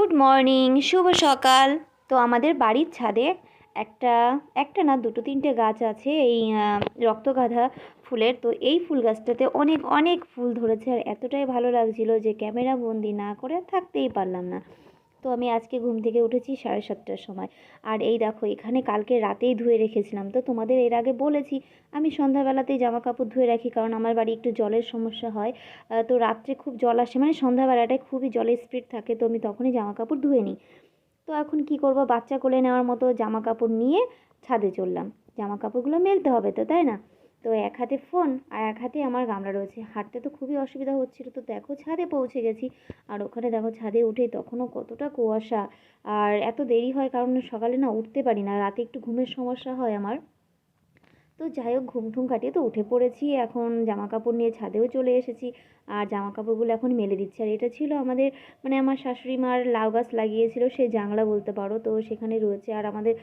Good morning, শুভ সকাল। তো আমাদের বাড়ির ছাদে একটা একটা না দুটো তিনটে গাছ আছে এই রক্তগাঁধা ফুলের। তো এই ফুল গাছটাতে অনেক অনেক ফুল ধরেছে আর এতটাই ভালো লাগছিল যে ক্যামেরা বন্দি না করে থাকতেই পারলাম না। তো আমি আজকে ঘুম থেকে উঠেছি 7:30টার সময়। আর এই দেখো এখানে কালকে রাতেই ধুয়ে রেখেছিলাম। তো তোমাদের এর আগে বলেছি আমি সন্ধ্যাবেলাতেই জামা কাপড় ধুয়ে রাখি, কারণ আমার বাড়ি একটু জলের সমস্যা হয়। তো রাত্রে খুব জল আসে, মানে সন্ধ্যাবেলাটায় খুবই জলের স্পিড থাকে, তো আমি তখনই জামা কাপড় ধুয়ে নিই। তো এখন কি করব, বাচ্চা কোলে নেওয়ার মতো জামা কাপড় নিয়ে ছাদে চললাম। জামা কাপড়গুলো মেলতে হবে তো, তাই না? তো এক হাতে ফোন আর এক হাতে আমার গামলা রয়েছে, হাঁটতে তো খুবই অসুবিধা হচ্ছিল। তো দেখো ছাদে পৌঁছে গেছি। আর ওখানে দেখো ছাদে উঠেই তখনও কতটা কুয়াশা। আর এত দেরি হয় কারণ সকালে না উঠতে পারি না, রাতে একটু ঘুমের সমস্যা হয় আমার। তো যাই হোক ঘুম ঠুম কাটিয়ে তো উঠে পড়েছি, এখন জামা কাপড় নিয়ে ছাদেও চলে এসেছি। আর জামা কাপড়গুলো এখন মেলে দিচ্ছি। আর এটা ছিল আমাদের, মানে আমার শাশুড়ি মার লাউ গাছ লাগিয়েছিল সেই জাংলা বলতে পারো, তো সেখানে রয়েছে। আর আমাদের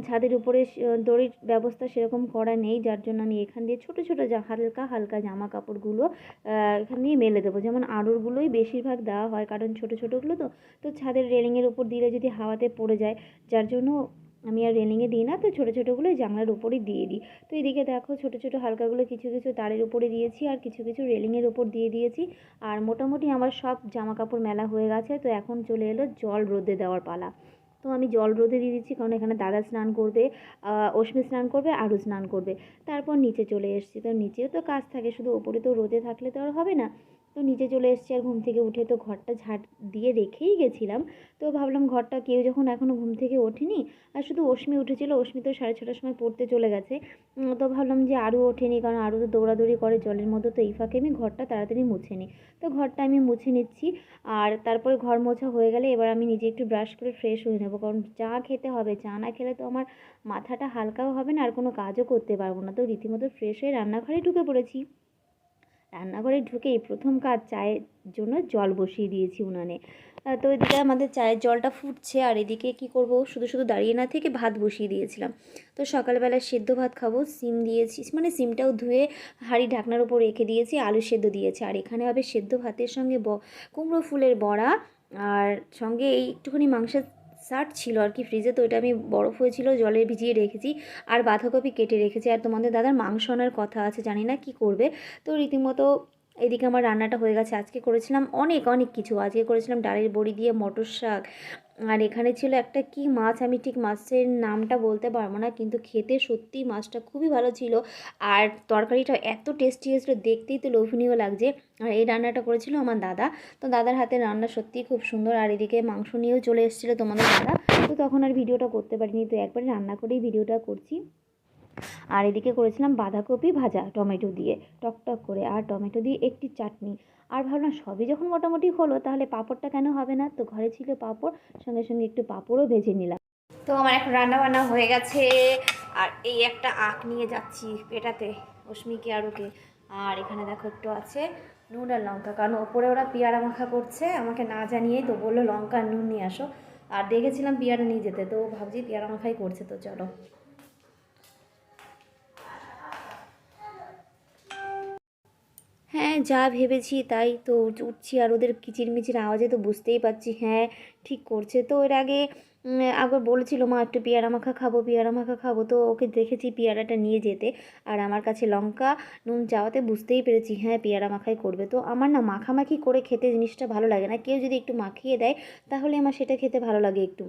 ছাদের উপরে দড়ির ব্যবস্থা সেরকম করা নেই, যার জন্য আমি এখান দিয়ে ছোটো ছোটো হালকা হালকা জামা কাপড়গুলো এখান দিয়ে মেলে দেবো। যেমন আড়ুরগুলোই বেশিরভাগ দেওয়া হয়, কারণ ছোটো ছোটোগুলো তো তো ছাদের রেলিংয়ের উপর দিলে যদি হাওয়াতে পড়ে যায়, যার জন্য আমি আর রেলিংয়ে দিই না, তো ছোটো ছোটোগুলো জানলার উপরেই দিয়ে দিই। তো এদিকে দেখো ছোটো ছোটো হালকাগুলো কিছু কিছু তারের উপরে দিয়েছি আর কিছু কিছু রেলিংয়ের উপর দিয়ে দিয়েছি। আর মোটামুটি আমার সব জামা কাপড় মেলা হয়ে গেছে। তো এখন চলে এলো জল রোদে দেওয়ার পালা। তো আমি জল রোদে দিয়ে দিচ্ছি, কারণ এখানে দাদা স্নান করবে, অশ্মি স্নান করবে, আরও স্নান করবে। তারপর নিচে চলে এসেছি। তো নিচেও তো কাজ থাকে, শুধু ওপরে তো রোদে থাকলে তো আর হবে না। তো নিচে চলে এসেছি। আর ঘুম থেকে উঠে তো ঘরটা ঝাঁট দিয়ে রেখেই গেছিলাম। তো ভাবলাম ঘরটা কেউ যখন এখনও ঘুম থেকে ওঠেনি, আর শুধু অশ্মি উঠেছিল, অশ্মি তো 6:30টার সময় পড়তে চলে গেছে। তো ভাবলাম যে আরও ওঠেনি, কারণ আরও তো দৌড়াদৌড়ি করে জলের মধ্যে, তো এই ফাঁকে আমি ঘরটা তাড়াতাড়ি মুছে নিই। তো ঘরটা আমি মুছে নিচ্ছি। আর তারপরে ঘর মোছা হয়ে গেলে এবার আমি নিজে একটু ব্রাশ করে ফ্রেশ হয়ে নেবো, কারণ চা খেতে হবে। চা না খেলে তো আমার মাথাটা হালকাও হবে না আর কোনো কাজও করতে পারবো না। তো রীতিমতো ফ্রেশ হয়ে রান্নাঘরে ঢুকে পড়েছি। রান্নাঘরে ঢুকেই প্রথম কাজ, চায়ের জন্য জল বসিয়ে দিয়েছি উনানে। তো এদিকে আমাদের চায়ের জলটা ফুটছে, আর এদিকে কি করব, শুধু শুধু দাঁড়িয়ে না থেকে ভাত বসিয়ে দিয়েছিলাম। তো সকালবেলা সেদ্ধ ভাত খাবো, সিম দিয়েছি, মানে সিমটাও ধুয়ে হাঁড়ি ঢাকনার উপর রেখে দিয়েছি, আলু সেদ্ধ দিয়েছি। আর এখানে হবে সেদ্ধ ভাতের সঙ্গে কুমড়ো ফুলের বড়া, আর সঙ্গে এই একটুখানি মাংসের শার্ট ছিল আর কি ফ্রিজে, তো এটা আমি বরফ হয়েছিল জলে ভিজিয়ে রেখেছি। আর বাঁধাকপি কেটে রেখেছি। আর তোমাদের দাদার মাংস আনার কথা আছে, জানি না কি করবে। তো রীতিমতো এদিকে আমার রান্নাটা হয়ে গেছে। আজকে করেছিলাম অনেক অনেক কিছু। আজকে করেছিলাম ডালের বড়ি দিয়ে মটর শাক। আর এখানে ছিল একটা কি মাছ, আমি ঠিক মাছের নামটা বলতে পারবো না, কিন্তু খেতে সত্যিই মাছটা খুবই ভালো ছিল। আর তরকারিটা এত টেস্টি হয়েছিলো, দেখতেই তো লোভনীয় লাগছে। আর এই রান্নাটা করেছিল আমার দাদা। তো দাদার হাতের রান্না সত্যিই খুব সুন্দর। আর এদিকে মাংস নিয়েও চলে এসেছিলো তোমাদের দাদা। তো তখন আর ভিডিওটা করতে পারিনি, তো একবারে রান্না করেই ভিডিওটা করছি। আর এদিকে করেছিলাম বাঁধাকপি ভাজা টমেটো দিয়ে টকটক করে, আর টমেটো দিয়ে একটি চাটনি। আর ভাবলাম সবই যখন মোটামুটি হলো, তাহলে পাঁপড়টা কেন হবে না। তো ঘরে ছিল পাঁপড়, সঙ্গে সঙ্গে একটু পাঁপড়ও ভেজে নিলাম। তো আমার এখন রান্না বান্না হয়ে গেছে। আর এই একটা আঁক নিয়ে যাচ্ছি পেটাতে অশ্মিকে আর ওকে। আর এখানে দেখো একটু আছে নুন আর লঙ্কা, কারণ ওপরে ওরা পেয়ারা মাখা করছে, আমাকে না জানিয়েই তো বললো লঙ্কা আর নুন নিয়ে আসো। আর দেখেছিলাম পেয়ারা নিয়ে যেতে, তো ভাবছি পেয়ারা মাখাই করছে। তো চলো। হ্যাঁ, যা ভেবেছি তাই তো উঠছি। আর ওদের কিচিরমিচির আওয়াজে তো বুঝতেই পারছি হ্যাঁ ঠিক করছে। তো এর আগে একবার বলেছিল মা একটু পেয়ারা মাখা খাবো, পেয়ারা মাখা খাবো। তো ওকে দেখেছি পেয়ারাটা নিয়ে যেতে, আর আমার কাছে লঙ্কা নুন চাওয়াতে বুঝতেই পেরেছি হ্যাঁ পেয়ারা মাখাই করবে। তো আমার না মাখামাখি করে খেতে জিনিসটা ভালো লাগে না, কেউ যদি একটু মাখিয়ে দেয় তাহলে আমার সেটা খেতে ভালো লাগে একটু।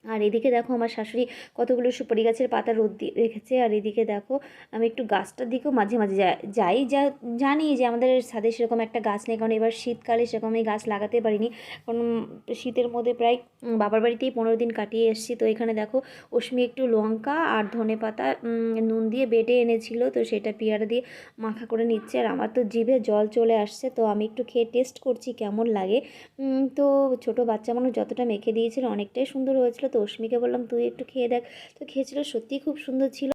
আর এদিকে দেখো আমার শাশুড়ি কতগুলো সুপারি গাছের পাতা রোদ দিয়ে রেখেছে। আর এদিকে দেখো আমি একটু গাছটার দিকেও মাঝে মাঝে যাই জানি যে আমাদের ছাদে সেরকম একটা গাছ নেই, কারণ এবার শীতকালে সেরকম এই গাছ লাগাতে পারিনি, কারণ শীতের মধ্যে প্রায় বাবার বাড়িতেই 15 দিন কাটিয়ে এসেছি। তো এখানে দেখো অশ্মি একটু লঙ্কা আর ধনেপাতা নুন দিয়ে বেটে এনেছিল, তো সেটা পেয়ারা দিয়ে মাখা করে নিচ্ছে। আর আমার তো জিভে জল চলে আসছে, তো আমি একটু খেয়ে টেস্ট করছি কেমন লাগে। তো ছোটো বাচ্চা মানুষ যতটা মেখে দিয়েছিল অনেকটাই সুন্দর হয়েছিল। তো অশ্মিকে বললাম তুই একটু খেয়ে দেখ। তো খেয়েছিল, সত্যিই খুব সুন্দর ছিল।